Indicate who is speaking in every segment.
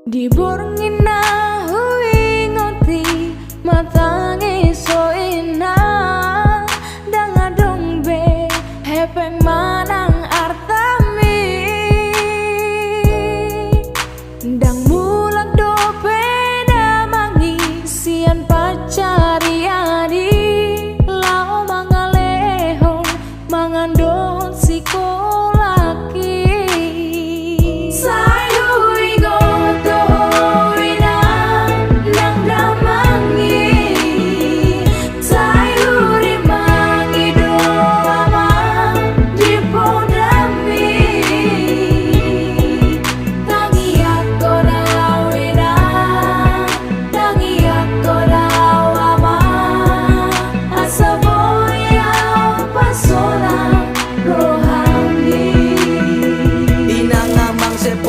Speaker 1: Di borngina hui ngoti matangi soina danga dongbe hepeng manang artami dang mulak dope damangi sian pacari adi lao mangaleho mangandon sikolaki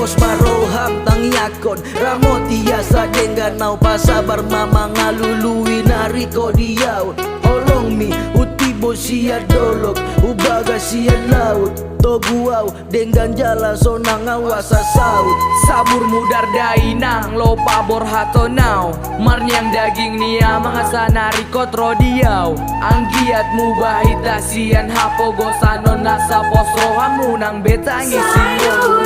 Speaker 2: Maroham tangyakon ramotia sa denganau pasabar mama ngalului nariko diaut olong mi utibo sia dolok ubaga sia laut toguau dengan jala sonang awasa saut
Speaker 3: sabur mudar dainang lo pabor hatonau marnyang daging nia mangasana rikot rodiau anggiat mubahita sian hapo gosano nasa posrohamu nang betangi siyo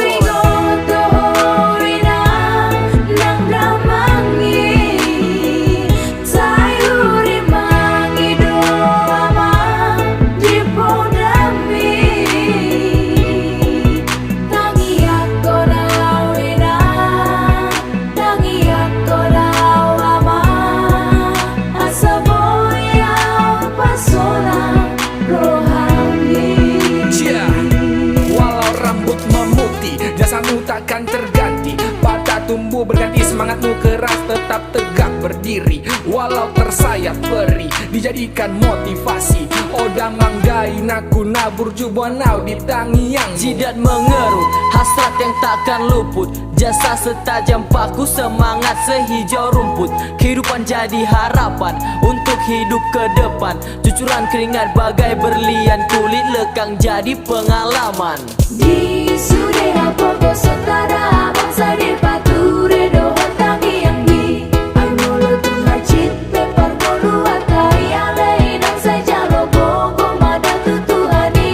Speaker 3: jasamu takkan terganti, patah tumbuh berganti, semangatmu keras tetap tegak berdiri. Walau tersayat peri, dijadikan motivasi. Odang manggai naku nabur jubanau di tangiang.
Speaker 2: Jidat mengerut, hasrat yang takkan luput. Jasa setajam paku, semangat sehijau rumput. Kehidupan jadi harapan untuk hidup ke depan. Cucuran keringat bagai berlian, kulit lekang jadi pengalaman.
Speaker 1: Di sudeha pogo sotara bangsa di pature do tangi yang di ai molo tu hajit pepar molu atai alei nang saja lo bogo mada tutuhani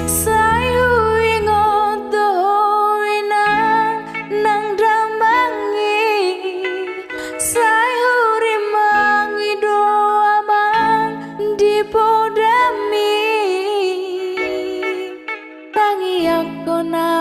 Speaker 1: sayu ingot doina nang dramangi sayu rimangi do amang di podami tangi aku na